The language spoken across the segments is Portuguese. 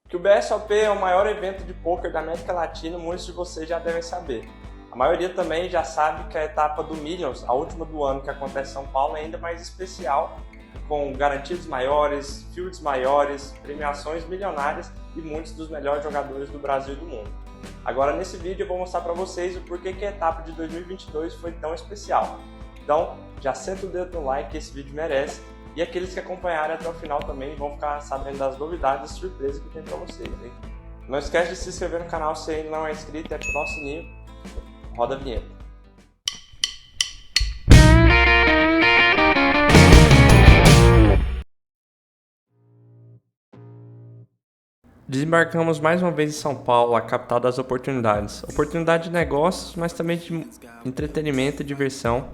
Que o BSOP é o maior evento de poker da América Latina, muitos de vocês já devem saber. A maioria também já sabe que a etapa do Millions, a última do ano que acontece em São Paulo, é ainda mais especial, com garantidos maiores, fields maiores, premiações milionárias e muitos dos melhores jogadores do Brasil e do mundo. Agora nesse vídeo eu vou mostrar para vocês o porquê que a etapa de 2022 foi tão especial. Então já senta o dedo no like que esse vídeo merece. E aqueles que acompanharem até o final também vão ficar sabendo das novidades e surpresas que tem pra vocês, hein? Não esquece de se inscrever no canal se ainda não é inscrito e ativar o sininho. Roda a vinheta. Desembarcamos mais uma vez em São Paulo, a capital das oportunidades. Oportunidade de negócios, mas também de entretenimento e diversão.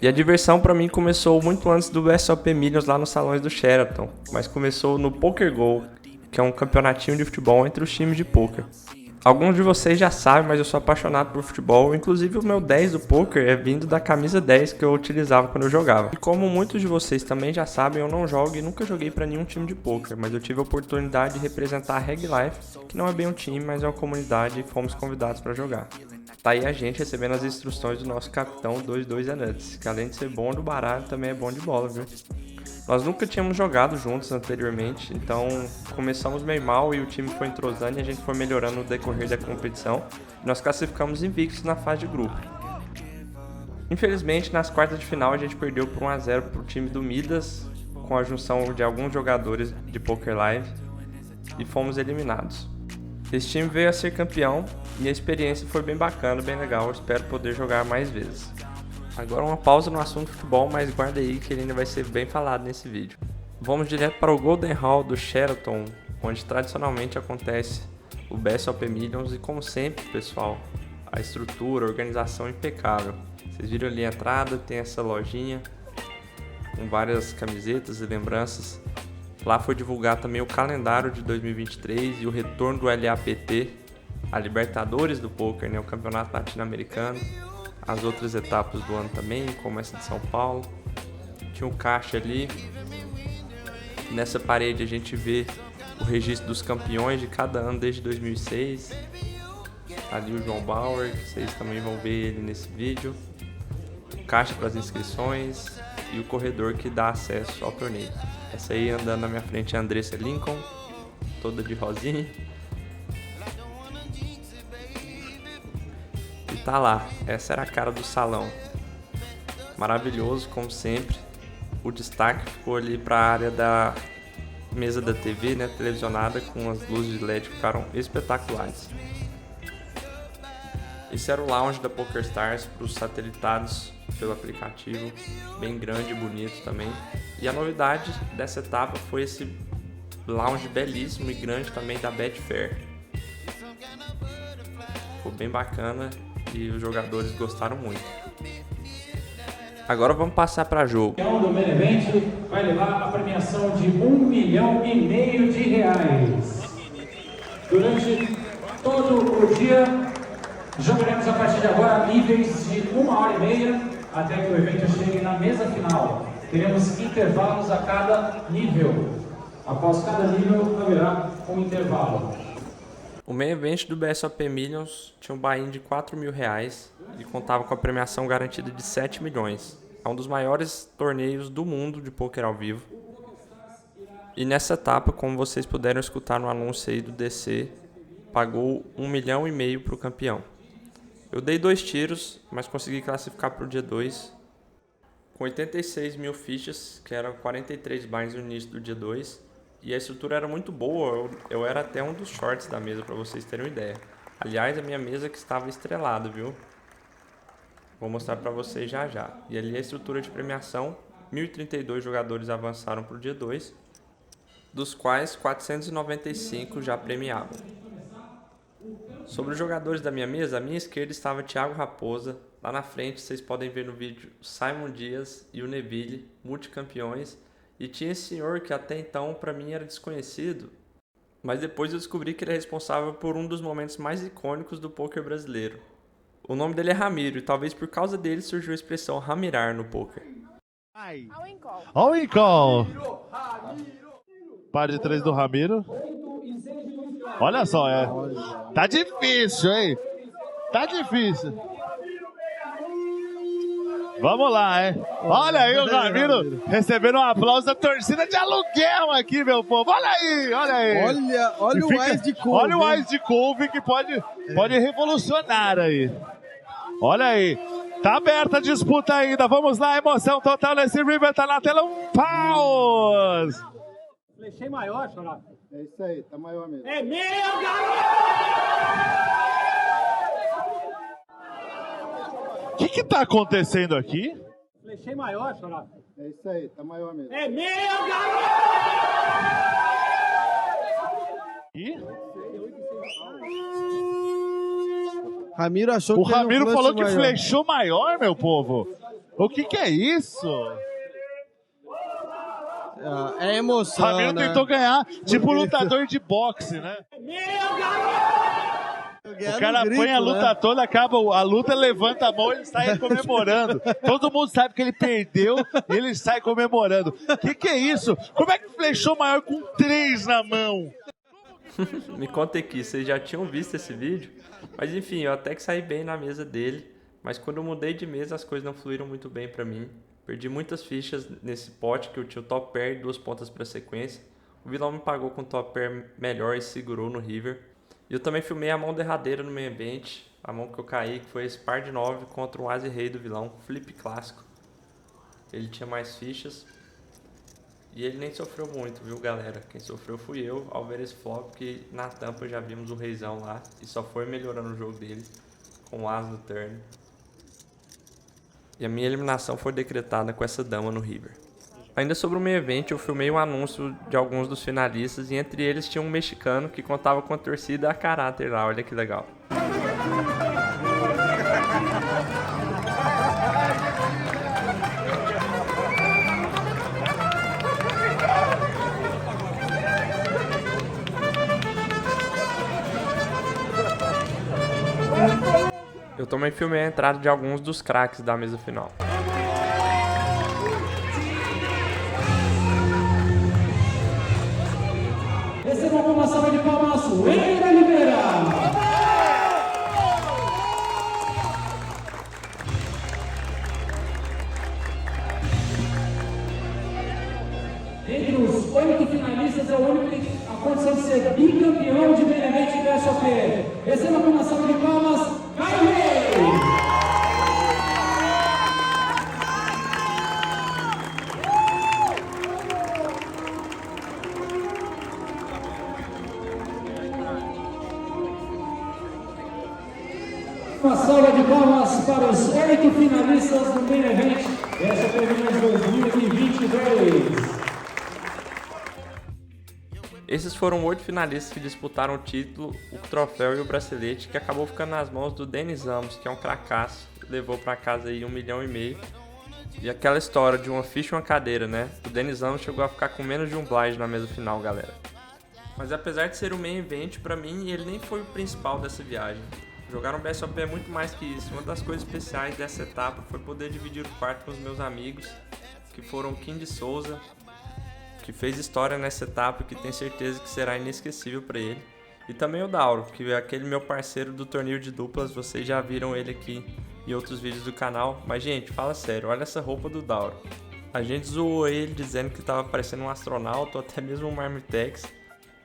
E a diversão para mim começou muito antes do BSOP Millions lá nos salões do Sheraton, mas começou no Poker Go, que é um campeonatinho de futebol entre os times de poker. Alguns de vocês já sabem, mas eu sou apaixonado por futebol, inclusive o meu 10 do poker é vindo da camisa 10 que eu utilizava quando eu jogava. E como muitos de vocês também já sabem, eu não jogo e nunca joguei para nenhum time de poker, mas eu tive a oportunidade de representar a Reg Life, que não é bem um time, mas é uma comunidade e fomos convidados para jogar. Tá aí a gente recebendo as instruções do nosso capitão 22 Nuts, que além de ser bom do baralho, também é bom de bola, viu? Nós nunca tínhamos jogado juntos anteriormente, então começamos meio mal e o time foi entrosando e a gente foi melhorando no decorrer da competição. E nós classificamos invictos na fase de grupo. Infelizmente, nas quartas de final a gente perdeu por 1-0 para o time do Midas, com a junção de alguns jogadores de Poker Live, e fomos eliminados. Esse time veio a ser campeão e a experiência foi bem bacana, bem legal, eu espero poder jogar mais vezes. Agora uma pausa no assunto futebol, mas guarda aí que ele ainda vai ser bem falado nesse vídeo. Vamos direto para o Golden Hall do Sheraton, onde tradicionalmente acontece o BSOP Millions e como sempre, pessoal, a estrutura, a organização impecável. Vocês viram ali a entrada, tem essa lojinha com várias camisetas e lembranças. Lá foi divulgado também o calendário de 2023 e o retorno do LAPT, a Libertadores do Poker, né, o Campeonato Latino-Americano, as outras etapas do ano também, como essa de São Paulo. Tinha um caixa ali. Nessa parede a gente vê o registro dos campeões de cada ano desde 2006. Ali o João Bauer, que vocês também vão ver ele nesse vídeo. O caixa para as inscrições e o corredor que dá acesso ao torneio. Essa aí andando na minha frente é a Andressa Lincoln, toda de rosinha. E tá lá, essa era a cara do salão. Maravilhoso, como sempre. O destaque ficou ali para a área da mesa da TV, né, televisionada, com as luzes de LED que ficaram espetaculares. Esse era o lounge da PokerStars para os satelitados pelo aplicativo, bem grande e bonito também. E a novidade dessa etapa foi esse lounge belíssimo e grande também da Betfair. Ficou bem bacana e os jogadores gostaram muito. Agora vamos passar para jogo. O do Main Event vai levar a premiação de R$1,5 milhão de reais. Durante todo o dia, jogaremos a partir de agora níveis de 1h30 até que o evento chegue na mesa final. Teremos intervalos a cada nível. Após cada nível, haverá um intervalo. O main event do BSOP Millions tinha um buy-in de R$4.000 e contava com a premiação garantida de 7 milhões. É um dos maiores torneios do mundo de poker ao vivo. E nessa etapa, como vocês puderam escutar no anúncio aí do DC, pagou R$1,5 milhão para o campeão. Eu dei 2 tiros, mas consegui classificar para o dia 2 com 86 mil fichas, que eram 43 buys no início do dia 2. E a estrutura era muito boa, eu era até um dos shorts da mesa, para vocês terem uma ideia. Aliás, a minha mesa que estava estrelada, viu? Vou mostrar para vocês já já. E ali a estrutura de premiação, 1.032 jogadores avançaram para o dia 2, dos quais 495 já premiavam. Sobre os jogadores da minha mesa, à minha esquerda estava Thiago Raposa, lá na frente vocês podem ver no vídeo Simon Dias e o Neville, multicampeões. E tinha esse senhor que até então para mim era desconhecido, mas depois eu descobri que ele é responsável por um dos momentos mais icônicos do poker brasileiro. O nome dele é Ramiro e talvez por causa dele surgiu a expressão ramirar no poker. All in call. Par de 3 do Ramiro. Olha só, tá difícil, hein? Tá difícil. Vamos lá, hein? Olha aí o Ramiro recebendo um aplauso da torcida de aluguel aqui, meu povo. Olha aí, olha aí. Olha o Ice de couve. Olha o Ice de couve que pode revolucionar aí. Olha aí. Tá aberta a disputa ainda. Vamos lá, emoção total nesse River. Tá na tela um paus. Flechei maior, Xarope. É isso aí, tá maior mesmo. É meu, garoto! O que tá acontecendo aqui? Flechei maior, Xarope. É isso aí, tá maior mesmo. É meu, garoto! E? Ramiro achou O que era um Ramiro flush falou que maior. flechou maior, meu povo. O que é isso? É emoção, Ramiro né? tentou ganhar, tipo lutador de boxe, né? Meu garoto! O cara põe a luta toda, acaba a luta, levanta a mão e ele sai comemorando. Todo mundo sabe que ele perdeu e ele sai comemorando. Que é isso? Como é que flechou maior com 3 na mão? Me conta aqui, vocês já tinham visto esse vídeo? Mas enfim, eu até que saí bem na mesa dele. Mas quando eu mudei de mesa, as coisas não fluíram muito bem pra mim. Perdi muitas fichas nesse pote que eu tinha o top pair e 2 pontas pra sequência. O vilão me pagou com o top pair melhor e segurou no river. E eu também filmei a mão derradeira no main event. A mão que eu caí, que foi esse par de 9 contra um Ase Rei do vilão. Flip clássico. Ele tinha mais fichas. E ele nem sofreu muito, viu, galera? Quem sofreu fui eu ao ver esse flop, que na tampa já vimos o reizão lá. E só foi melhorando o jogo dele com o as no turn. E a minha eliminação foi decretada com essa dama no river. Ainda sobre o main event, eu filmei um anúncio de alguns dos finalistas e entre eles tinha um mexicano que contava com a torcida a caráter lá, olha que legal. Eu também filmei a entrada de alguns dos craques da mesa final. Receba uma salva de palmas, Wender Oliveira! Entre os 8 finalistas, é o único que tem a condição de ser bicampeão de main event do BSOP. Receba uma salva de palmas, Caio Rei! Uma salva de palmas para os 8 finalistas do main event BSOP Minas 2022. Esses foram 8 finalistas que disputaram o título, o troféu e o bracelete, que acabou ficando nas mãos do Denis Amos, que é um cracaço, levou pra casa aí 1,5 milhão. E aquela história de uma ficha e uma cadeira, né? O Denis Amos chegou a ficar com menos de um blind na mesa final, galera. Mas apesar de ser o main event, pra mim ele nem foi o principal dessa viagem. Jogar no BSOP é muito mais que isso. Uma das coisas especiais dessa etapa foi poder dividir o quarto com os meus amigos, que foram o Kim de Souza, que fez história nessa etapa e que tenho certeza que será inesquecível para ele. E também o Dauro, que é aquele meu parceiro do torneio de duplas, vocês já viram ele aqui em outros vídeos do canal. Mas gente, fala sério, olha essa roupa do Dauro. A gente zoou ele dizendo que tava parecendo um astronauta ou até mesmo um Marmitex.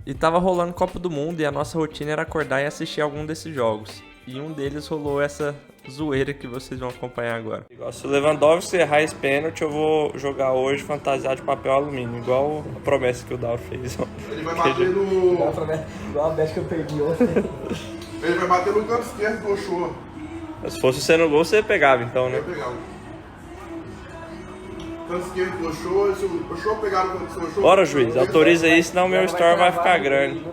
E tava rolando Copa do Mundo e a nossa rotina era acordar e assistir algum desses jogos. E um deles rolou essa zoeira que vocês vão acompanhar agora. Se o Lewandowski errar esse pênalti, eu vou jogar hoje fantasiado de papel alumínio, igual a promessa que o Dauro fez. Ele vai bater no... Igual a bet que eu perdi ontem. Ele vai bater no canto esquerdo do Ochoa. Se fosse você no gol, você pegava então, né? Vai pegar o canto esquerdo do Ochoa. Se o Ochoa pegar no canto do Ochoa... Bora, juiz, autoriza aí, senão o meu store vai ficar grande.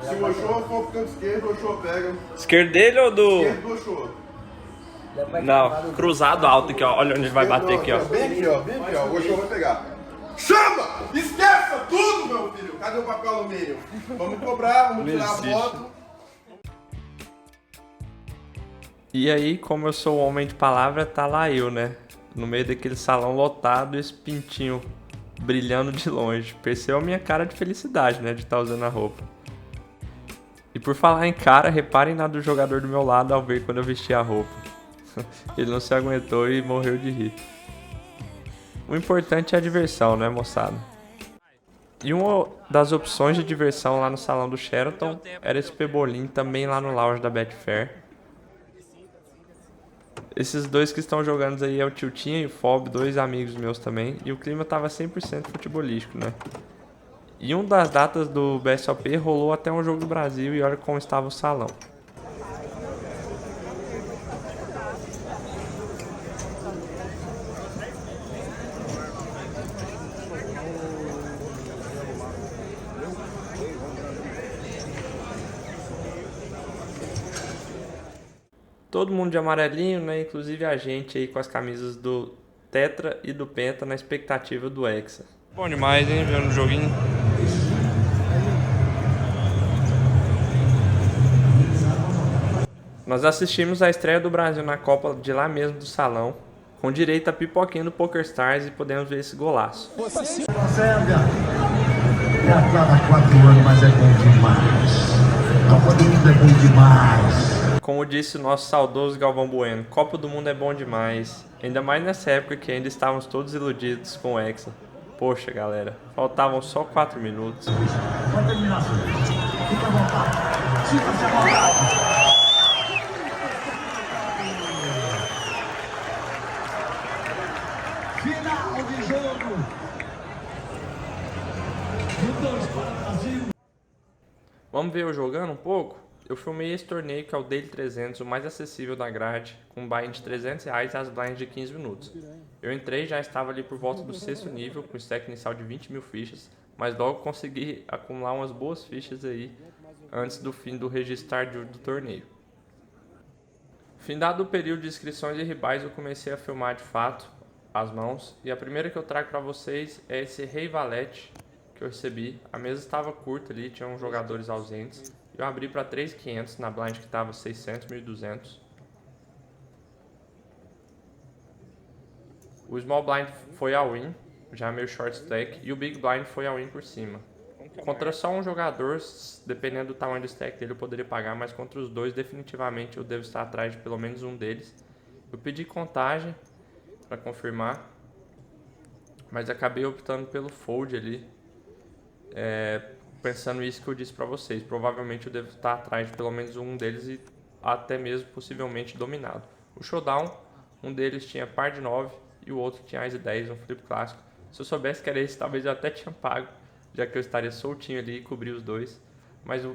Se o Ochoa for pro canto esquerdo, o Ochoa pega. Esquerdo dele ou do... Esquerdo do Ochoa. Não, cruzado alto aqui, ó. Olha onde ele vai bater aqui, ó. Bem aqui, ó. Bem aqui, ó. O Ochoa vai pegar. Chama! Esqueça tudo, meu filho. Cadê o papel alumínio? Vamos cobrar, vamos tirar a foto. E aí, como eu sou homem de palavra, tá lá eu, né? No meio daquele salão lotado, esse pintinho brilhando de longe. Percebeu a minha cara de felicidade, né? De estar usando a roupa. por falar em cara, reparem na do jogador do meu lado ao ver quando eu vesti a roupa. Ele não se aguentou e morreu de rir. O importante é a diversão, né, moçada? E uma das opções de diversão lá no salão do Sheraton era esse pebolim também lá no lounge da Betfair. Esses dois que estão jogando aí é o Tiltinha e o Fob, dois amigos meus também. E o clima tava 100% futebolístico, né? E uma das datas do BSOP rolou até um jogo do Brasil e olha como estava o salão. Todo mundo de amarelinho, né? Inclusive a gente aí com as camisas do Tetra e do Penta na expectativa do Hexa. Bom demais, hein? Vendo o joguinho. Nós assistimos a estreia do Brasil na Copa de lá mesmo do salão, com direito a pipoquinha do PokerStars e podemos ver esse golaço. Sérvia é atleta há 4 anos, mas é bom demais. Copa do Mundo é bom demais. Como disse o nosso saudoso Galvão Bueno, Copa do Mundo é bom demais. Ainda mais nessa época que ainda estávamos todos iludidos com o Hexa. Poxa, galera, faltavam só 4 minutos. Vai terminar, fica à vontade. Sinta-se à vontade. Final de jogo. Vitórias para o Brasil. Vamos ver eu jogando um pouco? Eu filmei esse torneio que é o Daily 300, o mais acessível da grade, com um buy-in de R$300 e as blinds de 15 minutos. Eu entrei e já estava ali por volta do 6º nível, com stack inicial de 20 mil fichas, mas logo consegui acumular umas boas fichas aí, antes do fim do registrar do torneio. Findado o período de inscrições e ribais, eu comecei a filmar de fato as mãos, e a primeira que eu trago para vocês é esse Rei Valete que eu recebi. A mesa estava curta ali, tinha uns jogadores ausentes. Eu abri para 3.500 na blind que estava 600, 1.200. O small blind foi all-in, já meio short stack, e o big blind foi all-in por cima. Contra só um jogador, dependendo do tamanho do stack dele, eu poderia pagar, mas contra os dois, definitivamente eu devo estar atrás de pelo menos um deles. Eu pedi contagem para confirmar, mas acabei optando pelo fold ali. Pensando isso que eu disse para vocês, provavelmente eu devo estar atrás de pelo menos um deles e até mesmo possivelmente dominado. O showdown, um deles tinha par de 9 e o outro tinha as 10, um flip clássico. Se eu soubesse que era esse, talvez eu até tinha pago, já que eu estaria soltinho ali e cobri os dois. Mas o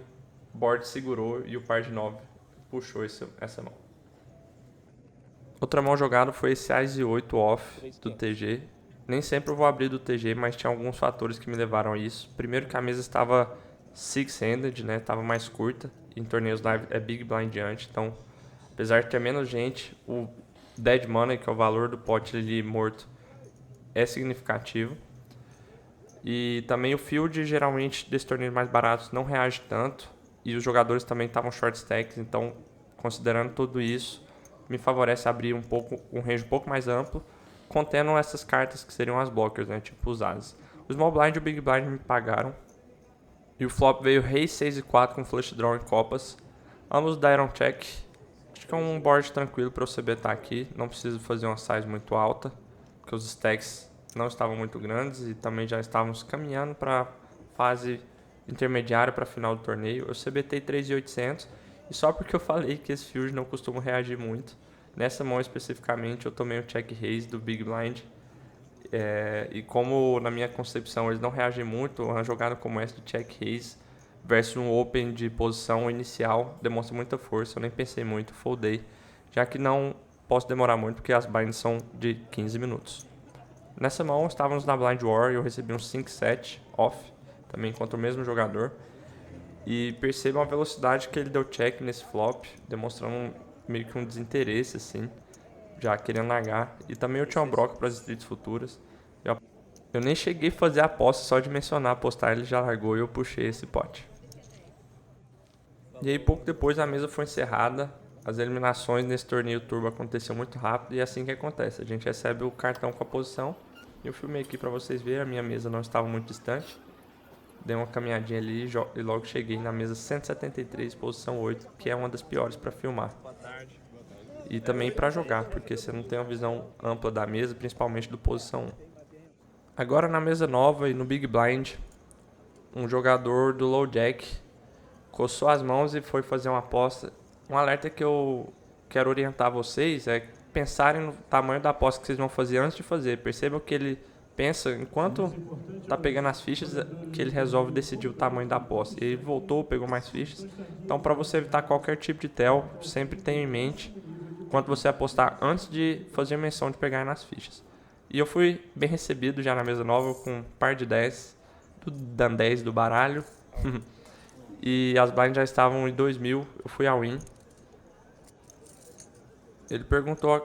board segurou e o par de 9 puxou essa mão. Outra mão jogada foi esse As e 8 off do TG. Nem sempre eu vou abrir do TG, mas tinha alguns fatores que me levaram a isso. Primeiro que a mesa estava six-handed, né? Estava mais curta. Em torneios live é big blind diante, então apesar de ter menos gente, o dead money, que é o valor do pote ali morto, é significativo. E também o field, geralmente, desses torneios mais baratos não reage tanto. E os jogadores também estavam short stacks, então considerando tudo isso, me favorece abrir um range um pouco mais amplo, contendo essas cartas que seriam as blockers, né, tipo os As. O Small Blind e o Big Blind me pagaram. E o flop veio Rei 6 e 4 com Flush Draw em copas. Ambos deram check. Acho que é um board tranquilo para você betar aqui. Não preciso fazer uma size muito alta, porque os stacks não estavam muito grandes e também já estávamos caminhando para fase intermediária para final do torneio. Eu CBTei 3.800 e só porque eu falei que esse field não costuma reagir muito. Nessa mão especificamente eu tomei o check raise do Big Blind. E como na minha concepção eles não reagem muito, uma jogada como essa de check raise versus um open de posição inicial demonstra muita força. Eu nem pensei muito, foldei, já que não posso demorar muito porque as blinds são de 15 minutos. Nessa mão estávamos na Blind War e eu recebi um 5-7 off, também contra o mesmo jogador. E percebam a velocidade que ele deu check nesse flop, demonstrando meio que um desinteresse assim, já querendo largar. E também eu tinha uma broca para as streets futuras. Eu nem cheguei a fazer a aposta, só de mencionar apostar ele já largou e eu puxei esse pote. E aí pouco depois a mesa foi encerrada. As eliminações nesse torneio turbo aconteceu muito rápido e é assim que acontece. A gente recebe o cartão com a posição. Eu filmei aqui para vocês verem, a minha mesa não estava muito distante. dei uma caminhadinha ali e logo cheguei na mesa 173, posição 8, que é uma das piores para filmar. E também para jogar, porque você não tem uma visão ampla da mesa, principalmente do posição 1. Agora na mesa nova e no Big Blind, um jogador do Low Jack coçou as mãos e foi fazer uma aposta. Um alerta que eu quero orientar vocês é pensarem no tamanho da aposta que vocês vão fazer antes de fazer. Percebam que ele pensa, enquanto tá pegando as fichas, que ele resolve decidir o tamanho da aposta. Ele voltou, pegou mais fichas. Então, para você evitar qualquer tipo de tell, sempre tenha em mente quanto você apostar antes de fazer menção de pegar nas fichas. E eu fui bem recebido já na mesa nova com um par de 10 do Dan 10 do baralho. E as blinds já estavam em 2.000, eu fui a win. Ele perguntou a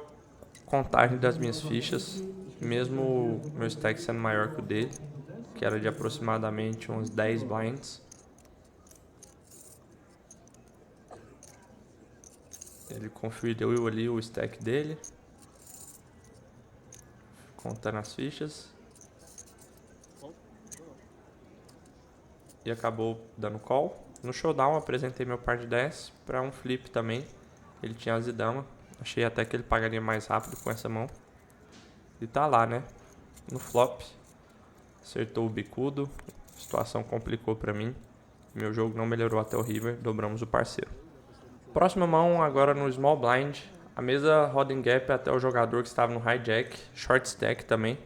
contagem das minhas fichas, mesmo meu stack sendo maior que o dele, que era de aproximadamente uns 10 blinds. Ele conferiu ali o stack dele, contando as fichas, e acabou dando call. No showdown apresentei meu par de 10 para um flip também, ele tinha as e dama. Achei até que ele pagaria mais rápido com essa mão. E tá lá, né? No flop, acertou o bicudo, a situação complicou pra mim. Meu jogo não melhorou até o river, dobramos o parceiro. Próxima mão agora no small blind. A mesa roda em gap até o jogador que estava no hijack, short stack também.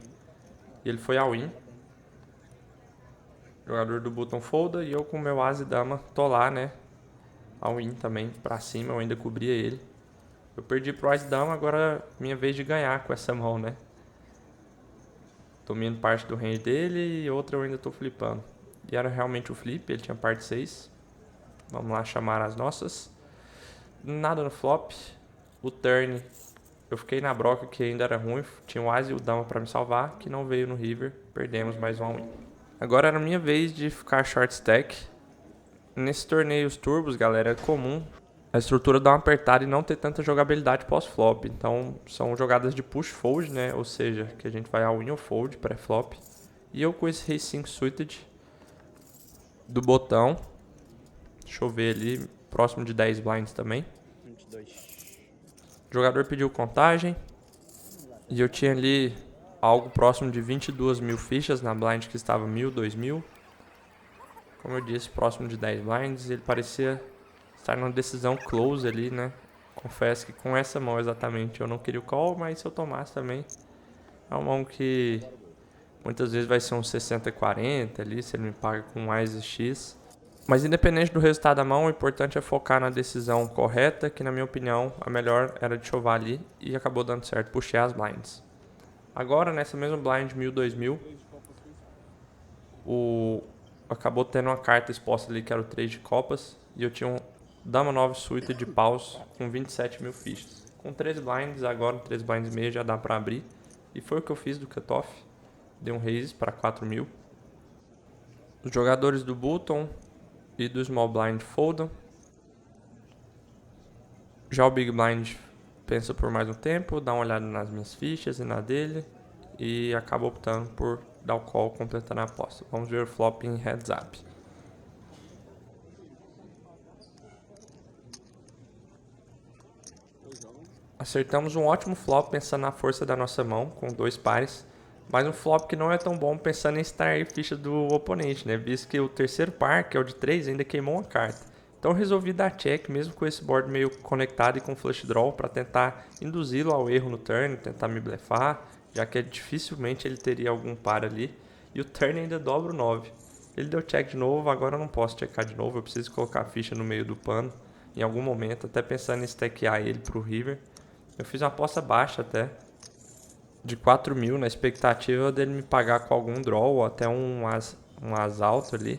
E ele foi a win. O jogador do button folda e eu com meu as e dama tô lá, né? A win também, pra cima, eu ainda cobria ele. Eu perdi pro as dama, agora é minha vez de ganhar com essa mão, né? Tô minando parte do range dele e outra eu ainda tô flipando. E era realmente o flip, ele tinha parte 6. Vamos lá chamar as nossas. Nada no flop. O turn, eu fiquei na broca que ainda era ruim. Tinha o as e o dama pra me salvar, que não veio no river. Perdemos mais um win. Agora era minha vez de ficar short stack. Nesses torneios turbos, galera, é comum a estrutura dar uma apertada e não ter tanta jogabilidade pós-flop. Então, são jogadas de push-fold, né? Ou seja, que a gente vai ao win ou fold pré-flop. E eu com esse rei 5 suited do botão. Deixa eu ver ali, próximo de 10 blinds também. 22. O jogador pediu contagem. E eu tinha ali algo próximo de 22.000 fichas na blind que estava 1.000, 2.000. Como eu disse, próximo de 10 blinds. Ele parecia estar numa decisão close ali, né? Confesso que com essa mão exatamente eu não queria o call, mas se eu tomasse também é uma mão que muitas vezes vai ser um 60-40 ali, se ele me paga com mais X. Mas independente do resultado da mão, o importante é focar na decisão correta, que na minha opinião a melhor era de chovar ali e acabou dando certo, puxei as blinds. Agora nessa mesma blind 1.000, 2.000, acabou tendo uma carta exposta ali que era o 3 de copas e eu tinha um dama 9 suíte de paus com 27.000 fichas. Com 3 blinds, agora 3 blinds e meio já dá pra abrir. E foi o que eu fiz do cutoff. Dei um raise para 4.000. Os jogadores do button e do small blind foldam. Já o big blind pensa por mais um tempo, dá uma olhada nas minhas fichas e na dele. E acaba optando por dar o call completando a aposta. Vamos ver o flop em heads up. Acertamos um ótimo flop pensando na força da nossa mão, com 2 pares. Mas um flop que não é tão bom pensando em extrair ficha do oponente, né? Visto que o terceiro par, que é o de 3, ainda queimou uma carta. Então eu resolvi dar check, mesmo com esse board meio conectado e com flush draw, para tentar induzi-lo ao erro no turn, tentar me blefar, já que dificilmente ele teria algum par ali. E o turn ainda dobra o 9. Ele deu check de novo, agora eu não posso checar de novo, eu preciso colocar a ficha no meio do pano em algum momento, até pensando em stackear ele pro river. Eu fiz uma aposta baixa até, de 4.000, na expectativa dele me pagar com algum draw ou até um as alto ali.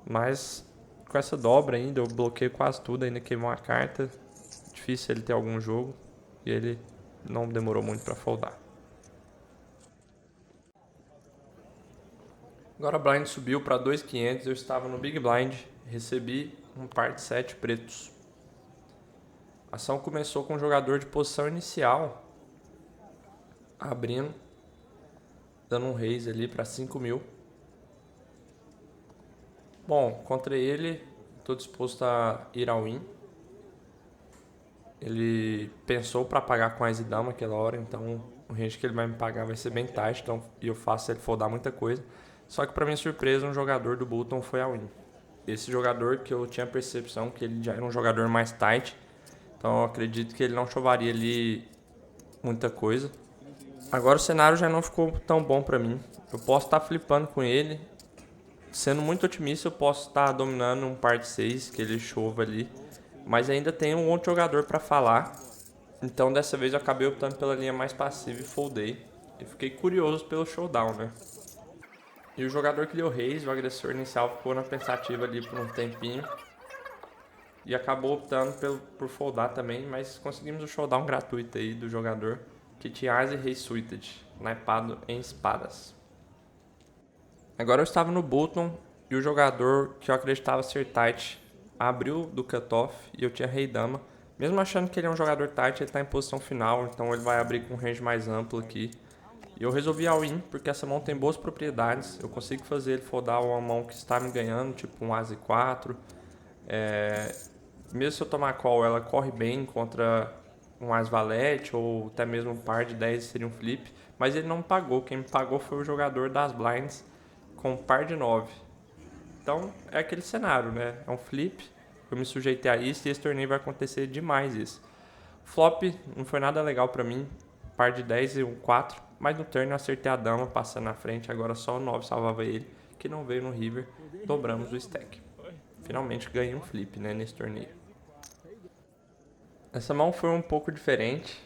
Mas com essa dobra ainda, eu bloqueio quase tudo, ainda queimou a carta. Difícil ele ter algum jogo e ele não demorou muito para foldar. Agora a blind subiu para 2.500, eu estava no big blind, recebi um par de 7 pretos. A ação começou com o jogador de posição inicial abrindo, dando um raise ali para 5.000. Bom, contra ele, tô disposto a ir ao win. Ele pensou para pagar com a e dama aquela hora, então o range que ele vai me pagar vai ser bem tight, então eu faço ele foldar muita coisa. Só que para minha surpresa, um jogador do Button foi a win. Esse jogador que eu tinha a percepção que ele já era um jogador mais tight, então eu acredito que ele não chovaria ali muita coisa. Agora o cenário já não ficou tão bom para mim. Eu posso estar flipando com ele. Sendo muito otimista, eu posso estar dominando um par de 6, que ele chova ali. Mas ainda tem um outro jogador para falar. Então dessa vez eu acabei optando pela linha mais passiva e foldei. E fiquei curioso pelo showdown, né? E o jogador que deu raise, o agressor inicial, ficou na pensativa ali por um tempinho. E acabou optando por foldar também, mas conseguimos o showdown gratuito aí do jogador que tinha As e Rei Suited, naipado em espadas. Agora eu estava no bottom e o jogador que eu acreditava ser tight abriu do cutoff e eu tinha Rei Dama. Mesmo achando que ele é um jogador tight, ele está em posição final, então ele vai abrir com um range mais amplo aqui. E eu resolvi all-in porque essa mão tem boas propriedades. Eu consigo fazer ele foldar uma mão que está me ganhando, tipo um As e 4. Mesmo se eu tomar call, ela corre bem contra um As Valete ou até mesmo um par de 10 seria um flip. Mas ele não me pagou, quem me pagou foi o jogador das blinds com um par de 9. Então é aquele cenário, né? É um flip, eu me sujeitei a isso e esse torneio vai acontecer demais isso. Flop não foi nada legal pra mim, par de 10 e um 4, mas no turn eu acertei a dama passando na frente, agora só o 9 salvava ele, que não veio no river, dobramos o stack. Finalmente ganhei um flip, né, nesse torneio. Essa mão foi um pouco diferente,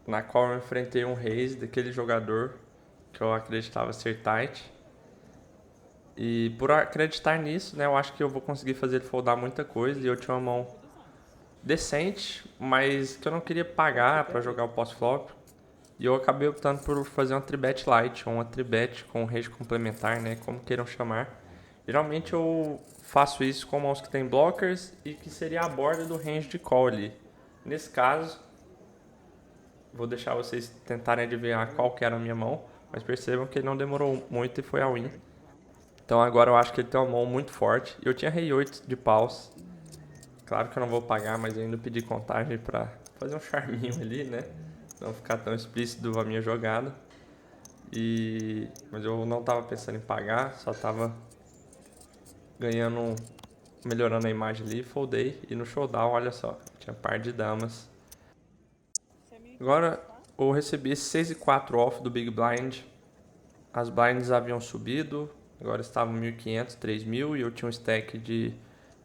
na qual eu enfrentei um raise daquele jogador que eu acreditava ser tight. E por acreditar nisso, né, eu acho que eu vou conseguir fazer ele foldar muita coisa. E eu tinha uma mão decente, mas que eu não queria pagar para jogar o pós-flop. E eu acabei optando por fazer uma 3-bet light, ou uma 3-bet com range complementar, né, como queiram chamar. Geralmente eu faço isso com mãos que tem blockers e que seria a borda do range de call ali. Nesse caso, vou deixar vocês tentarem adivinhar qual que era a minha mão, mas percebam que ele não demorou muito e foi a win. Então agora eu acho que ele tem uma mão muito forte. Eu tinha Rei 8 de paus. Claro que eu não vou pagar, mas eu ainda pedi contagem pra fazer um charminho ali, né? Não ficar tão explícito a minha jogada. Mas eu não tava pensando em pagar, só tava ganhando, melhorando a imagem ali, foldei. E no showdown, olha só, tinha par de damas. Agora eu recebi esse 6 e 4 off do Big Blind. As blinds haviam subido. Agora estavam 1.500, 3.000 e eu tinha um stack de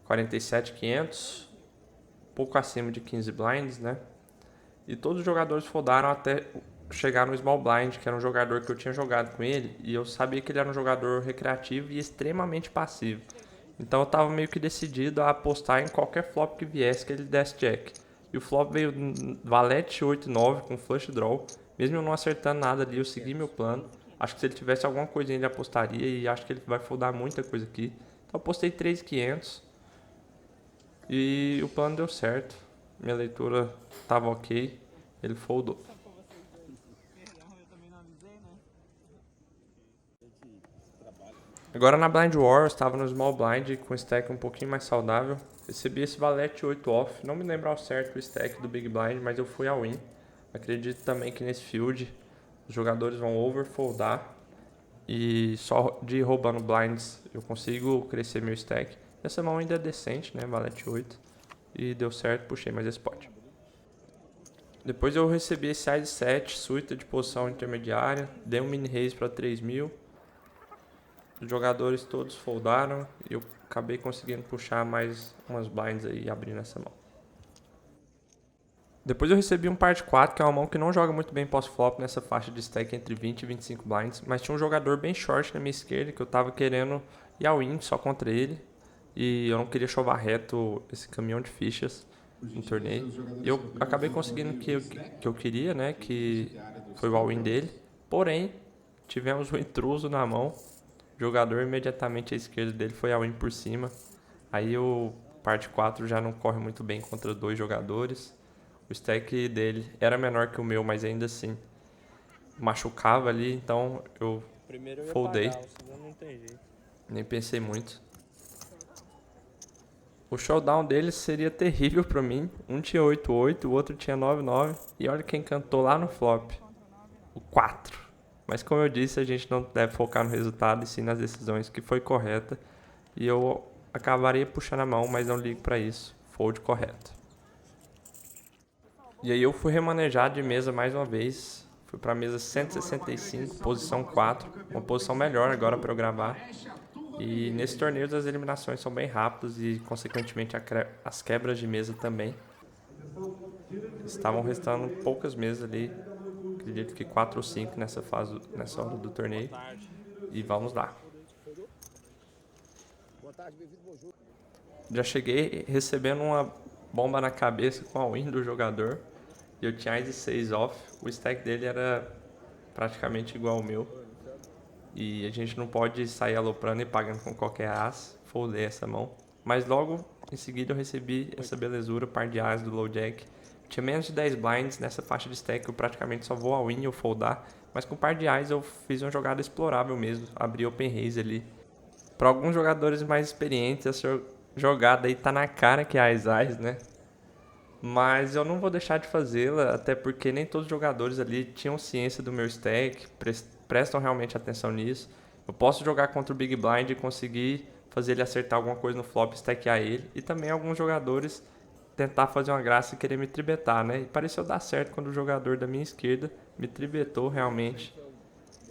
47.500, pouco acima de 15 blinds, né? E todos os jogadores foldaram até chegar no small blind, que era um jogador que eu tinha jogado com ele, e eu sabia que ele era um jogador recreativo e extremamente passivo. Então eu estava meio que decidido a apostar em qualquer flop que viesse que ele desse jack. E o flop veio valete 8-9 com flush draw, mesmo eu não acertando nada ali, eu segui meu plano. Acho que se ele tivesse alguma coisinha ele apostaria e acho que ele vai foldar muita coisa aqui. Então eu apostei 3.500 e o plano deu certo. Minha leitura estava ok, ele foldou. Agora na Blind War eu estava no Small Blind com o stack um pouquinho mais saudável. Recebi esse valete 8 off, não me lembro ao certo o stack do Big Blind, mas eu fui all in. Acredito também que nesse field os jogadores vão overfoldar e só de ir roubando blinds eu consigo crescer meu stack. Essa mão ainda é decente, né? Valete 8. E deu certo, puxei mais esse pot. Depois eu recebi esse side 7, suíta de posição intermediária. Dei um mini raise para 3.000. Os jogadores todos foldaram e eu acabei conseguindo puxar mais umas blinds aí abrindo essa mão. Depois eu recebi um par de 4, que é uma mão que não joga muito bem pós-flop nessa faixa de stack entre 20 e 25 blinds. Mas tinha um jogador bem short na minha esquerda que eu tava querendo ir all in só contra ele. E eu não queria chovar reto esse caminhão de fichas no torneio. E eu acabei conseguindo o que eu queria, né? Que foi o all in dele. Porém, tivemos um intruso na mão. O jogador imediatamente à esquerda dele foi all in por cima. Aí o par de 4 já não corre muito bem contra dois jogadores. O stack dele era menor que o meu, mas ainda assim machucava ali, então eu foldei. Nem pensei muito. O showdown deles seria terrível pra mim. Um tinha 8-8, o outro tinha 9-9. E olha quem cantou lá no flop. O 4. Mas como eu disse, a gente não deve focar no resultado e sim nas decisões, que foi correta. E eu acabaria puxando a mão, mas não ligo pra isso. Fold correto. E aí eu fui remanejado de mesa mais uma vez. Fui pra mesa 165, posição 4. Uma posição melhor agora pra eu gravar. E nesse torneio as eliminações são bem rápidas e, consequentemente, as quebras de mesa também. Estavam restando poucas mesas ali, acredito que 4 ou 5 nessa hora do torneio. E vamos lá. Já cheguei recebendo uma bomba na cabeça com a win do jogador. E eu tinha Ice 6 off, o stack dele era praticamente igual ao meu. E a gente não pode sair aloprando e pagando com qualquer as, foldei essa mão. Mas logo em seguida eu recebi essa belezura, par de as do low jack. Tinha menos de 10 blinds nessa faixa de stack, eu praticamente só vou all-in ou foldar. Mas com par de as eu fiz uma jogada explorável mesmo, abri open raise ali. Para alguns jogadores mais experientes, essa jogada aí tá na cara que é as, né? Mas eu não vou deixar de fazê-la, até porque nem todos os jogadores ali tinham ciência do meu stack, prestam realmente atenção nisso. Eu posso jogar contra o Big Blind e conseguir fazer ele acertar alguma coisa no flop e stackear ele. E também alguns jogadores tentar fazer uma graça e querer me tribetar, né? E pareceu dar certo quando o jogador da minha esquerda me tribetou realmente.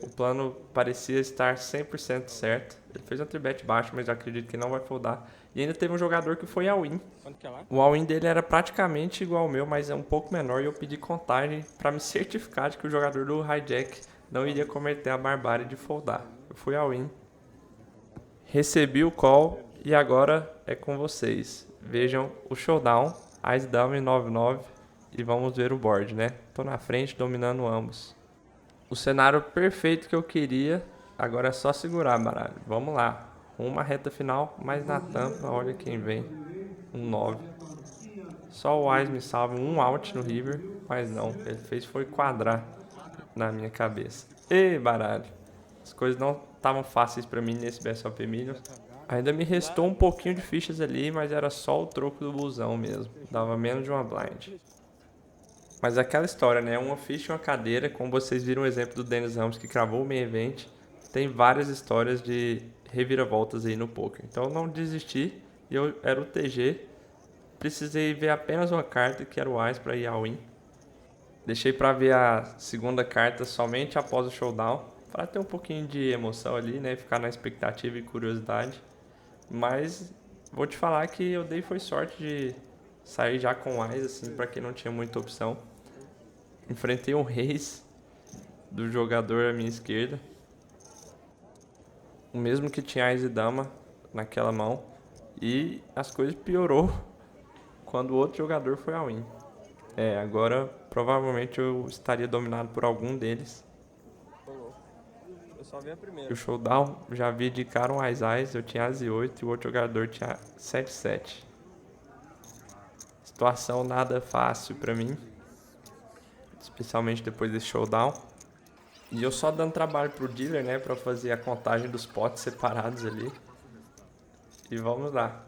O plano parecia estar 100% certo. Ele fez uma tribet baixa, mas eu acredito que não vai foldar. E ainda teve um jogador que foi all-in. O all-in dele era praticamente igual ao meu, mas é um pouco menor. E eu pedi contagem para me certificar de que o jogador do hijack não iria cometer a barbárie de foldar. Eu fui all-in. Recebi o call e agora é com vocês. Vejam o showdown, Ice Dame 9-9 e vamos ver o board, né? Tô na frente dominando ambos. O cenário perfeito que eu queria, agora é só segurar, baralho. Vamos lá. Uma reta final, mas na tampa, olha quem vem. Um 9. Só o Wise me salva um out no river, mas não. Ele fez foi quadrar na minha cabeça. E baralho. As coisas não estavam fáceis pra mim nesse BSOP Millions. Ainda me restou um pouquinho de fichas ali, mas era só o troco do busão mesmo. Dava menos de uma blind. Mas aquela história, né? Uma ficha e uma cadeira, como vocês viram o exemplo do Dennis Ramos que cravou o main event. Tem várias histórias de reviravoltas aí no poker. Então eu não desisti, eu era o TG. Precisei ver apenas uma carta, que era o Ice, para ir ao win. Deixei para ver a segunda carta somente após o showdown, para ter um pouquinho de emoção ali, né? Ficar na expectativa e curiosidade. Mas vou te falar que eu dei foi sorte de sair já com Ice, assim, para quem não tinha muita opção. Enfrentei um Reis do jogador à minha esquerda. O mesmo que tinha Ice e Dama naquela mão. E as coisas piorou quando o outro jogador foi ao win. Agora provavelmente eu estaria dominado por algum deles. Eu só vi a primeira. E o showdown já vi de cara um Ice, eu tinha As 8 e o outro jogador tinha 7-7. Situação nada fácil pra mim, especialmente depois desse showdown. E eu só dando trabalho pro dealer, né, pra fazer a contagem dos potes separados ali. E vamos lá.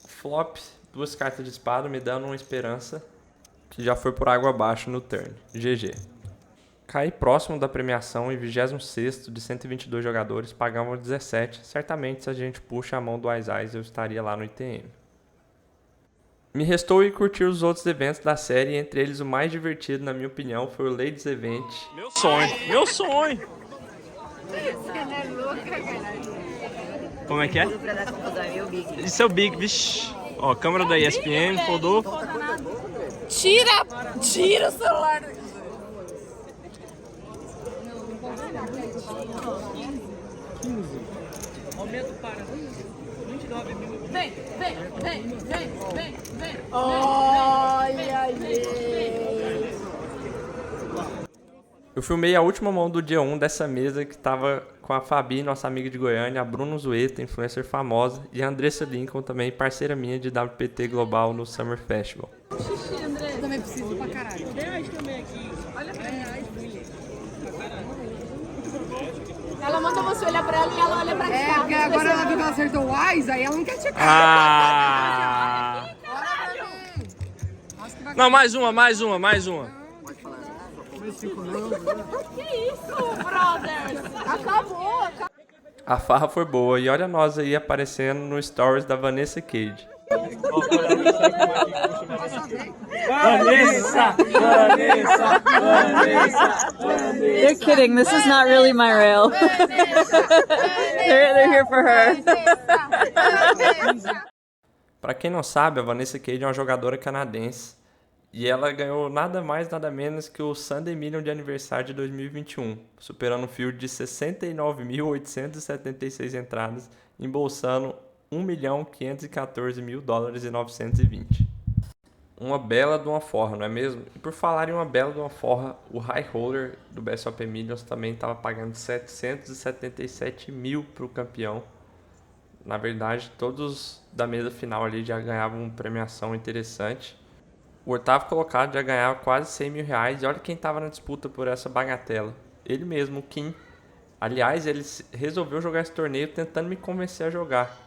Flop, 2 cartas de espada me dando uma esperança que já foi por água abaixo no turn. GG. Caí próximo da premiação em 26º de 122 jogadores, pagavam 17. Certamente se a gente puxa a mão do Ice eu estaria lá no ITM. Me restou ir curtir os outros eventos da série, entre eles o mais divertido, na minha opinião, foi o Ladies Event. Meu sonho, meu sonho! Como é que é? Isso é o Big, vixi. Ó, câmera da ESPN, rodou. Tira o celular. Aumento para 29 mil. Vem. Olha aí. Eu filmei a última mão do dia 1 dessa mesa que tava com a Fabi, nossa amiga de Goiânia, a Bruno Zueta, influencer famosa, e a Andressa Lincoln, também parceira minha de WPT Global no Summer Festival. Xixi, André. Eu também preciso pra caralho. Reais também aqui. Olha pra reais. Ela manda você olhar pra ela e ela olha pra cá. É, porque agora ela viu que ela acertou o Ais, aí ela não quer te cair. Ah! Não, mais uma. Que isso, brothers? Acabou. A farra foi boa e olha nós aí aparecendo no stories da Vanessa Cage. Vanessa! They're kidding. This is not really my rail. they're here for her. Pra quem não sabe, a Vanessa Cage é uma jogadora canadense e ela ganhou nada mais, nada menos que o Sunday Million de aniversário de 2021, superando um field de 69.876 entradas, embolsando $1.514.920. Uma bela de uma forra, não é mesmo? E por falar em uma bela de uma forra, o High Roller do BSOP Millions também estava pagando 777 mil para o campeão. Na verdade, todos da mesa final ali já ganhavam uma premiação interessante. O oitavo colocado já ganhava quase 100 mil reais. E olha quem estava na disputa por essa bagatela. Ele mesmo, o Kim. Aliás, ele resolveu jogar esse torneio tentando me convencer a jogar.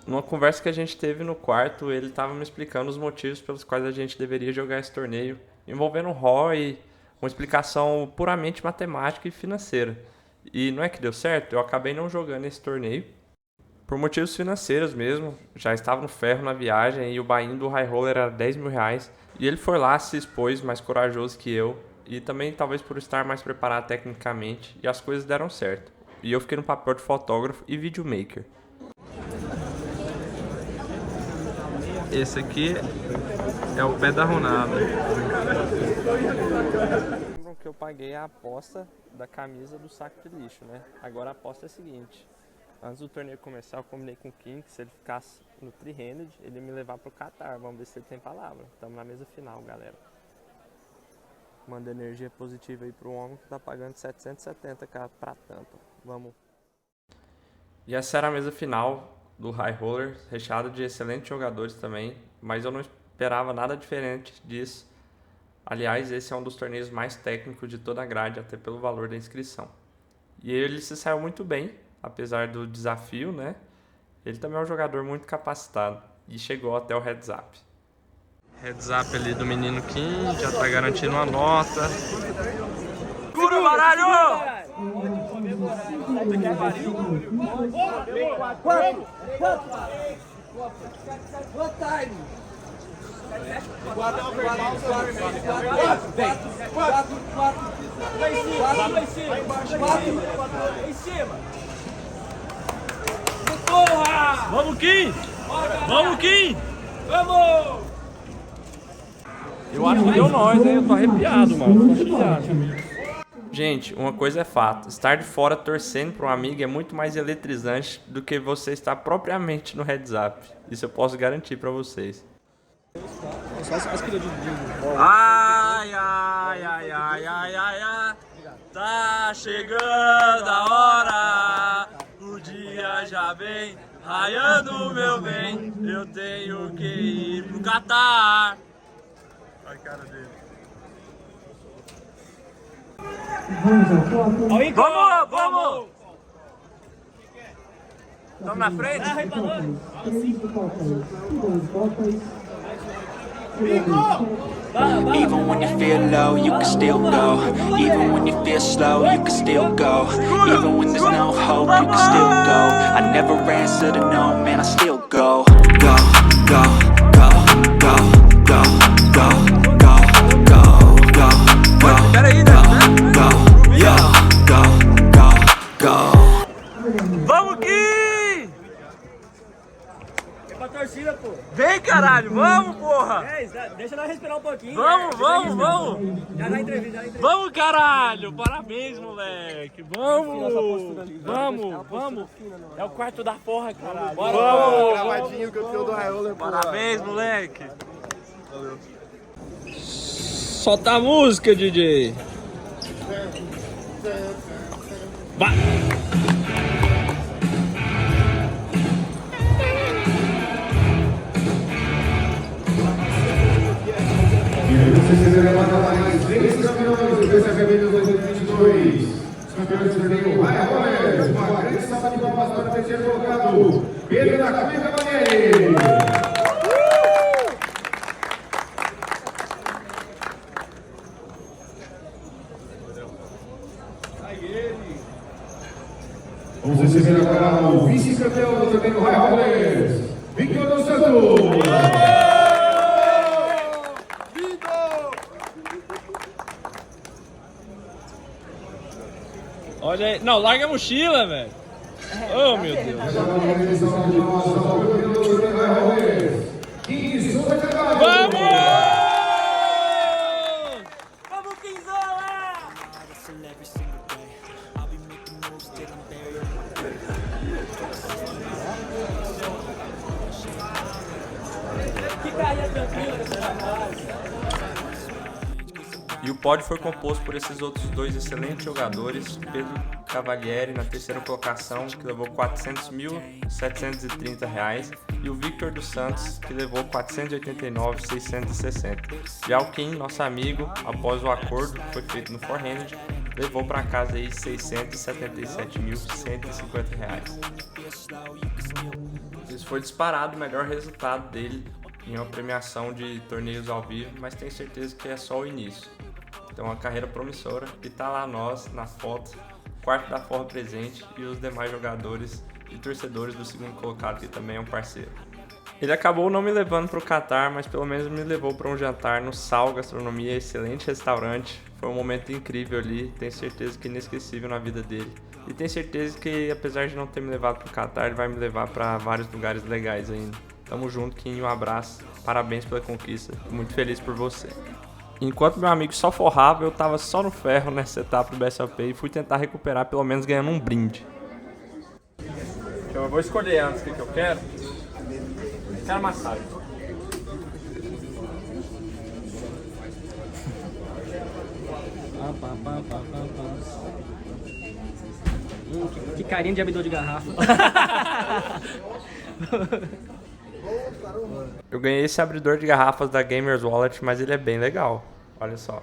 Numa conversa que a gente teve no quarto, ele estava me explicando os motivos pelos quais a gente deveria jogar esse torneio, envolvendo ROI, uma explicação puramente matemática e financeira. E não é que deu certo, eu acabei não jogando esse torneio. Por motivos financeiros mesmo, já estava no ferro na viagem e o buy-in do High Roller era 10 mil reais. E ele foi lá, se expôs, mais corajoso que eu. E também talvez por estar mais preparado tecnicamente. E as coisas deram certo. E eu fiquei no papel de fotógrafo e videomaker. Esse aqui é o pé da runada. Lembram que eu paguei a aposta da camisa do saco de lixo, né? Agora a aposta é a seguinte. Antes do torneio começar, eu combinei com o Kim que se ele ficasse no three-handed, ele ia me levar pro Qatar. Vamos ver se ele tem palavra. Estamos na mesa final, galera. Manda energia positiva aí pro homem que tá pagando 770 pra tampa. Vamos. E essa era a mesa final do High Roller, recheado de excelentes jogadores também, mas eu não esperava nada diferente disso. Aliás, esse é um dos torneios mais técnicos de toda a grade, até pelo valor da inscrição. E ele se saiu muito bem, apesar do desafio, né? Ele também é um jogador muito capacitado e chegou até o heads up. Heads up ali do menino Kim, já tá garantindo uma nota. Segura o baralho! Vamos, Kim! Vamos, Kim! Vamos! Eu acho que deu nós, hein? Eu tô arrepiado, mano. Tô arrepiado. Gente, uma coisa é fato. Estar de fora torcendo para um amigo é muito mais eletrizante do que você estar propriamente no heads up. Isso eu posso garantir para vocês. Ai, ai, ai, ai, ai, ai, ai. Tá chegando a hora. O dia já vem raiando, meu bem. Eu tenho que ir pro Qatar. Olha a cara dele. Vamos, vamos! Estamos na frente? Even when you feel low, you can still go. Even when you feel slow, you can still go. Even when there's no hope, you can still go. I never answer to no, man, I still go. Go, go, go, go, go, go, go, go, go, go, go, go, go, go. Vamos, Kim! É pra torcida, pô. Vem, caralho, vamos, porra! Deixa nós respirar um pouquinho. Vamos, vamos, vamos! Já dá entrevista, Vamos, caralho! Parabéns, moleque! Vamos! Vamos, vamos! É o quarto da porra, caralho! Vamos! Gravadinho, campeão do High Roller. Parabéns, moleque! Valeu! Solta a música, DJ! Vai! Vocês levantam mais 3 campeões do BSOP Millions 2022. Os campeões do torneio High Roller. terceiro colocado, Pedro da Cunha Cavalieri. Vamos receber agora o vice-campeão do torneio High Rollers, Victor dos Santos. Olha aí. Não, larga a mochila, velho. Oh, meu Deus. Vamos! Vamos, Quinzola! Que carinha tranquila desse rapaz. E o pódio foi composto por esses outros dois excelentes jogadores, Pedro Cavalieri na terceira colocação, que levou R$ 400.730, e o Victor dos Santos, que levou R$ 489.660. Já o Kim, nosso amigo, após o acordo que foi feito no Forehand, levou para casa aí R$ 677.150. Esse foi disparado o melhor resultado dele em uma premiação de torneios ao vivo, mas tenho certeza que é só o início. Então, uma carreira promissora, e tá lá nós, na foto, quarto da forma presente, e os demais jogadores e torcedores do segundo colocado, que também é um parceiro. Ele acabou não me levando para o Catar, mas pelo menos me levou para um jantar no Sal Gastronomia, excelente restaurante. Foi um momento incrível ali, tenho certeza que inesquecível na vida dele. E tenho certeza que, apesar de não ter me levado para o Catar, ele vai me levar para vários lugares legais ainda. Tamo junto, Kim, um abraço, parabéns pela conquista, muito feliz por você. Enquanto meu amigo só forrava, eu tava só no ferro nessa etapa do BSOP e fui tentar recuperar, pelo menos ganhando um brinde. Eu vou escolher antes o que eu quero. Quero massagem. Que carinha de abridor de garrafa. Eu ganhei esse abridor de garrafas da Gamers Wallet, mas ele é bem legal, olha só.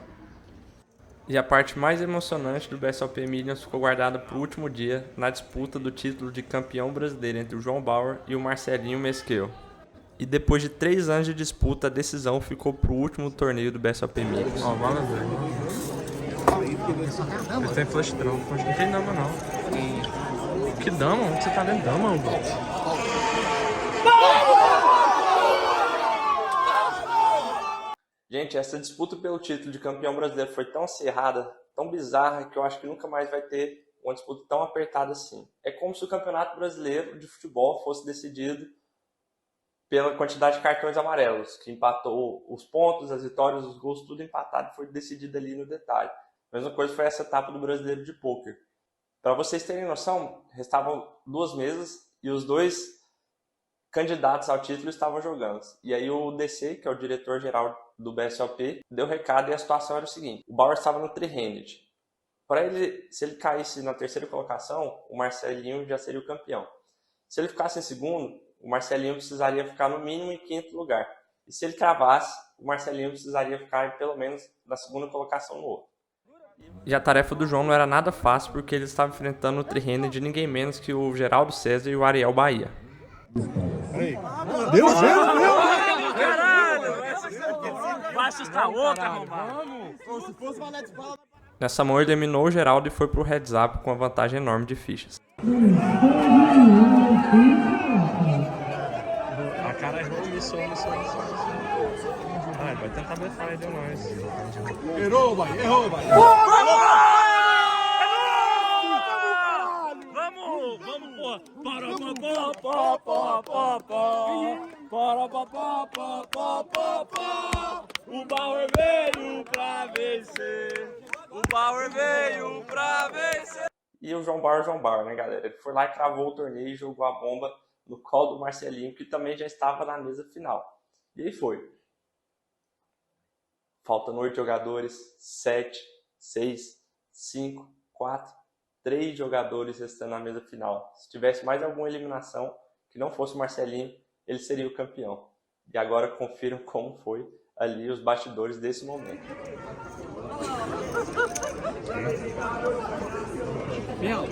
E a parte mais emocionante do BSOP Millions ficou guardada para o último dia, na disputa do título de campeão brasileiro entre o João Bauer e o Marcelinho Mesquil. E depois de 3 anos de disputa, a decisão ficou para o último torneio do BSOP Millions. Ó, bala velho. Eles têm flash não tem dama não. Que dama? Onde você tá vendo dama, mano? Gente, essa disputa pelo título de campeão brasileiro foi tão acirrada, tão bizarra, que eu acho que nunca mais vai ter uma disputa tão apertada assim. É como se o campeonato brasileiro de futebol fosse decidido pela quantidade de cartões amarelos, que empatou os pontos, as vitórias, os gols, tudo empatado, foi decidido ali no detalhe. A mesma coisa foi essa etapa do brasileiro de pôquer. Para vocês terem noção, restavam 2 mesas e os 2 candidatos ao título estavam jogando. E aí o DC, que é o diretor-geral do BSOP, deu recado e a situação era o seguinte: o Bauer estava no three-handed. Para ele, se ele caísse na terceira colocação, o Marcelinho já seria o campeão. Se ele ficasse em segundo, o Marcelinho precisaria ficar no mínimo em 5º lugar. E se ele cravasse, o Marcelinho precisaria ficar pelo menos na segunda colocação no outro. E a tarefa do João não era nada fácil, porque ele estava enfrentando o three-handed de ninguém menos que o Geraldo César e o Ariel Bahia. Deu certo, meu! Caralho! Vai assustar outra, arrombado. Nessa mão ele eliminou o Geraldo e foi pro heads up com uma vantagem enorme de fichas. A cara errou isso. Ah, vai tentar defender, deu mais. Errou, vai. Vamos, porra! O Bauer veio pra vencer! O Bauer veio pra vencer! E o João Bauer, né, galera? Ele foi lá e cravou o torneio e jogou a bomba no colo do Marcelinho, que também já estava na mesa final. E aí foi. Faltam 8 jogadores, 7, 6, 5, 4, 3 jogadores restando na mesa final. Se tivesse mais alguma eliminação que não fosse o Marcelinho, ele seria o campeão. E agora confiram como foi ali os bastidores desse momento. Meu,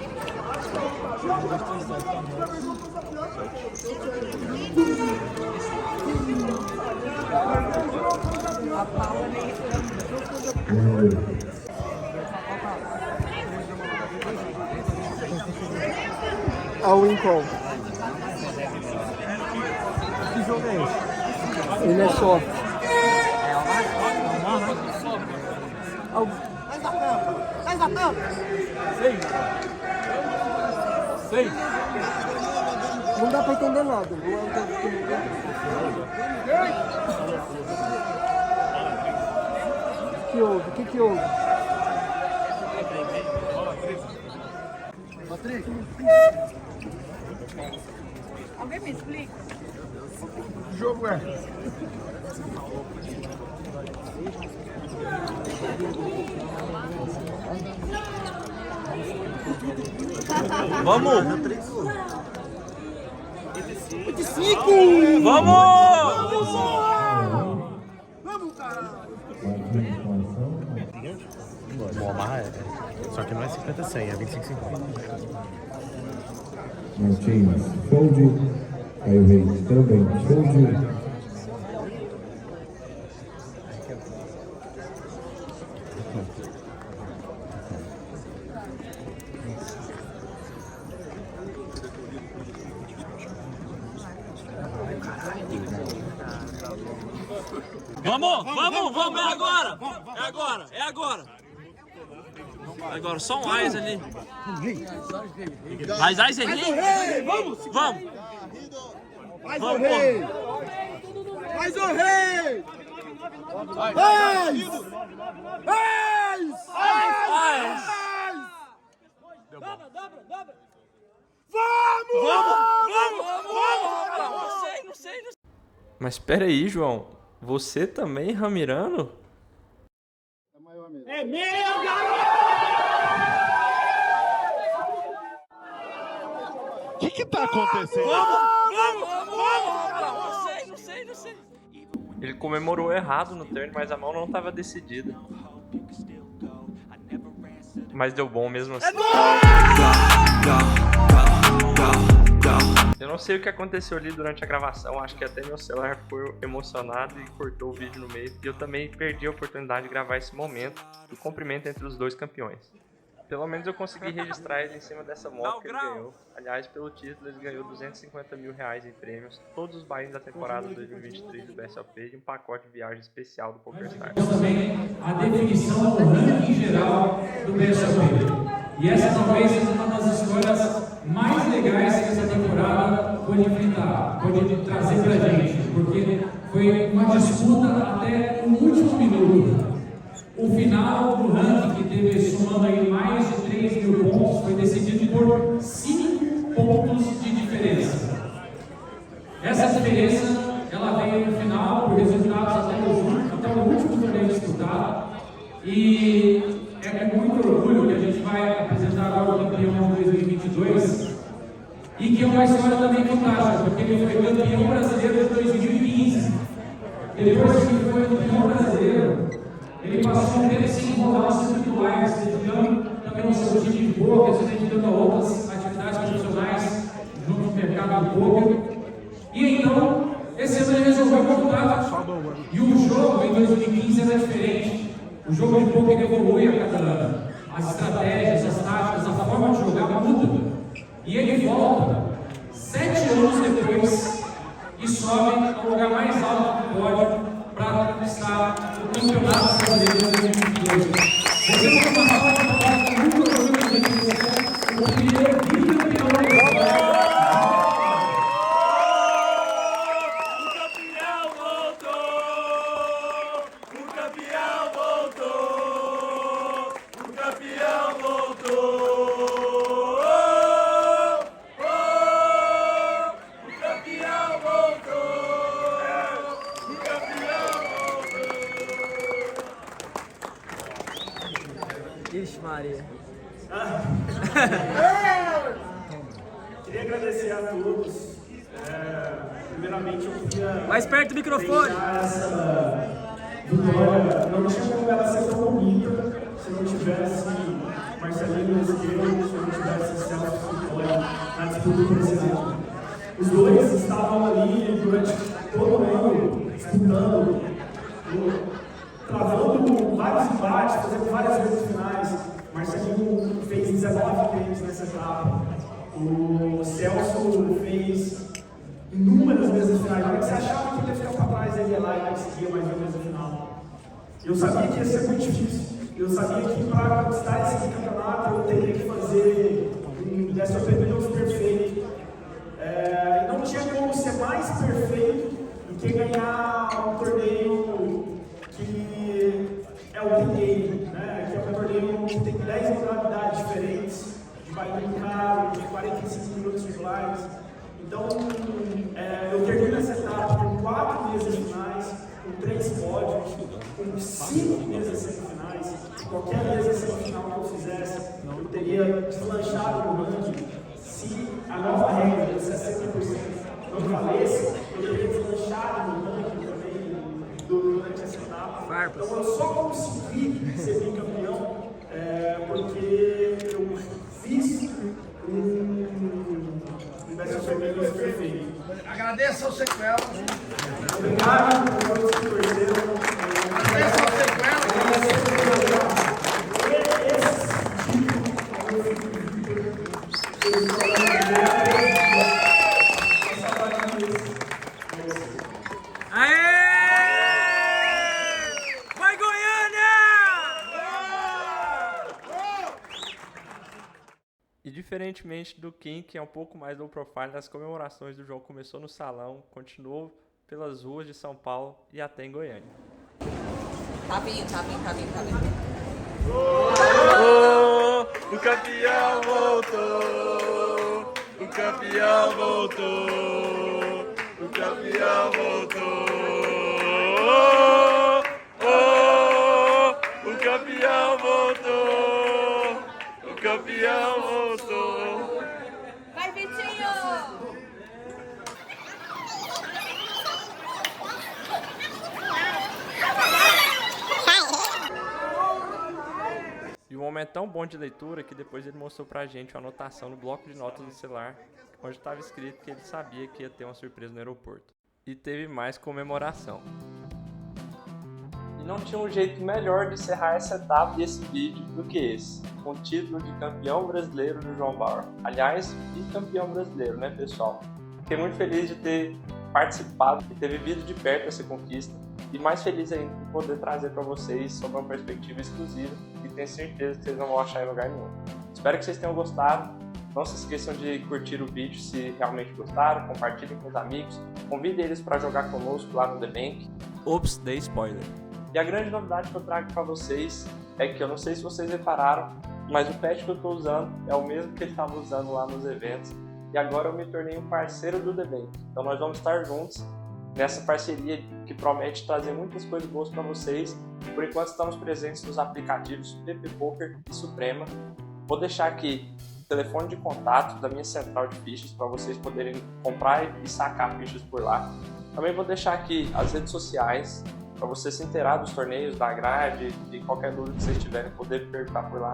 Olha o Lincoln. Que jogo é esse? Ele é só. Sai da tampa! Sei. Não dá pra entender nada. O que houve? Alguém me explica? Que jogo é? Vamos! Vamos! Vamos, caralho! Bom, amarra só que não é 50-100, é 25-50. Martins, Fold, Caio Reis também, Fold. Vamos, é agora! É agora, só um Ais ali. Ais é rei? Vamos! Mais o rei! Mais o rei! Vamos! Não sei. Mas espera aí, João. Você também, Ramirano? É meu, O que tá acontecendo? Não sei. Ele comemorou errado no turn, mas a mão não estava decidida. Mas deu bom mesmo assim. Eu não sei o que aconteceu ali durante a gravação, acho que até meu celular ficou emocionado e cortou o vídeo no meio. E eu também perdi a oportunidade de gravar esse momento do cumprimento entre os dois campeões. Pelo menos eu consegui registrar ele em cima dessa moto que ele ganhou. Aliás, pelo título ele ganhou R$250 mil em prêmios, todos os buy-ins da temporada 2023 do BSOP e um pacote de viagem especial do PokerStars. Também a definição do ranking geral do BSOP. E essa talvez seja uma das escolhas mais legais que essa temporada pode enfrentar, pode trazer pra gente, porque foi uma disputa até o último minuto. O final do ranking, que teve somando aí mais de 3 mil pontos, foi decidido por 5 pontos de diferença. Essa diferença, ela veio no final por resultados até o último torneio disputado. E é com muito orgulho que a gente vai apresentar agora o campeão de 2022 e que é uma história também fantástica, porque ele foi campeão brasileiro de 2015. Depois que ele foi campeão brasileiro, ele passou um tempo sem enrolar os seus titulares, se dedicando também ao seu time de poker, se dedicando a outras atividades profissionais junto ao mercado do poker. E então, esse ano ele resolveu voltar. E o jogo em 2015 era diferente. O jogo de poker evolui a cada ano. As estratégias, as táticas, a forma de jogar muda. E ele volta 7 anos depois e sobe ao lugar mais alto do pódio para conquistar o Campeonato Brasileiro de 2022. Você não tem uma forma de falar que nunca foi o primeiro bicampeão da história. Ixi, Maria. Queria agradecer a todos. Primeiramente, eu queria... Mais perto do microfone. Essa vitória, não tinha como ela ser tão bonita se não tivesse Marcelinho e Esquerdo, se eu tivesse Celso Vitória na disputa por esse ano. Os dois estavam ali durante todo o ano, disputando, travando vários embates, fazendo várias vezes finais. Marcelinho fez 19 vezes nessa etapa. O Celso fez inúmeras vezes finais. Na hora que você achava que ia ficar para trás, ele ia lá e conseguia mais uma vez a final. Eu sabia que ia ser muito difícil. Eu sabia que para conquistar esse campeonato eu teria que fazer um BSOP Millions perfeito. E não tinha como ser mais perfeito do que ganhar um torneio que é o T-Game, né? Que é um torneio que tem 10 modalidades diferentes, de baile caro, de 45 minutos de slides. Então, eu termino essa etapa com 4 mesas finais, com 3 pódios, com 5 mesas semifinais. Qualquer mesa semifinal que eu fizesse, eu teria deslanchado no ranking. Se a nova regra dos 60% não valesse, eu teria deslanchado no ranking também durante essa etapa. Então eu só consegui ser bicampeão porque eu fiz um BSOP Millions perfeito. Agradeço ao Sequela. Obrigado por todos que torceram. Agradeço ao Sequela. Vai Goiânia! E diferentemente do Kim, que é um pouco mais low profile, as comemorações do jogo começou no salão, continuou pelas ruas de São Paulo e até em Goiânia. Tá vindo. O campeão voltou! O campeão voltou! O campeão voltou! O campeão voltou! O campeão voltou! Vai, Vitinho! E um momento tão bom de leitura que depois ele mostrou pra gente uma anotação no bloco de notas do celular, onde estava escrito que ele sabia que ia ter uma surpresa no aeroporto. E teve mais comemoração. E não tinha um jeito melhor de encerrar essa etapa e esse vídeo do que esse, com o título de campeão brasileiro do João Bauer. Aliás, bicampeão brasileiro, né, pessoal? Fiquei muito feliz de ter participado e ter vivido de perto essa conquista, e mais feliz ainda de poder trazer para vocês sob uma perspectiva exclusiva e tenho certeza que vocês não vão achar em lugar nenhum. Espero que vocês tenham gostado. Não se esqueçam de curtir o vídeo se realmente gostaram, compartilhem com os amigos, convidem eles para jogar conosco lá no The Bank. Ops, dei spoiler. E a grande novidade que eu trago para vocês é que eu não sei se vocês repararam, mas o pet que eu estou usando é o mesmo que ele estava usando lá nos eventos, e agora eu me tornei um parceiro do The Bank. Então nós vamos estar juntos nessa parceria que promete trazer muitas coisas boas para vocês. Por enquanto estamos presentes nos aplicativos PP Poker e Suprema. Vou deixar aqui o telefone de contato da minha central de fichas para vocês poderem comprar e sacar fichas por lá. Também vou deixar aqui as redes sociais para você se inteirar dos torneios, da grade, de qualquer dúvida que vocês tiverem, poder perguntar por lá.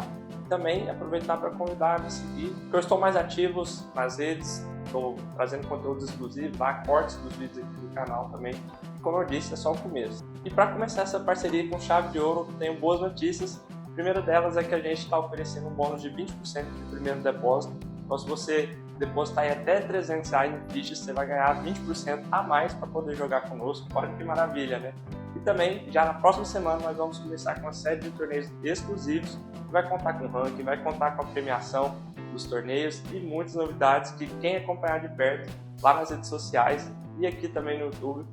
Também aproveitar para convidar a me seguir, porque eu estou mais ativo nas redes, estou trazendo conteúdos exclusivos, cortes dos vídeos aqui do canal também. E como eu disse, é só o começo. E para começar essa parceria com chave de ouro, tenho boas notícias. A primeira delas é que a gente está oferecendo um bônus de 20% de primeiro depósito. Então se você depositar em até R$300 em fichas, você vai ganhar 20% a mais para poder jogar conosco. Olha que maravilha, né? E também, já na próxima semana, nós vamos começar com uma série de torneios exclusivos, que vai contar com ranking, vai contar com a premiação dos torneios e muitas novidades que quem acompanhar de perto lá nas redes sociais e aqui também no YouTube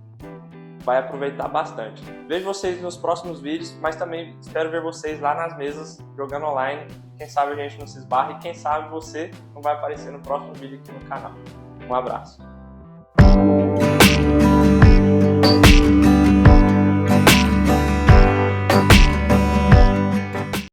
vai aproveitar bastante. Vejo vocês nos próximos vídeos, mas também espero ver vocês lá nas mesas jogando online. Quem sabe a gente não se esbarra e quem sabe você não vai aparecer no próximo vídeo aqui no canal. Um abraço.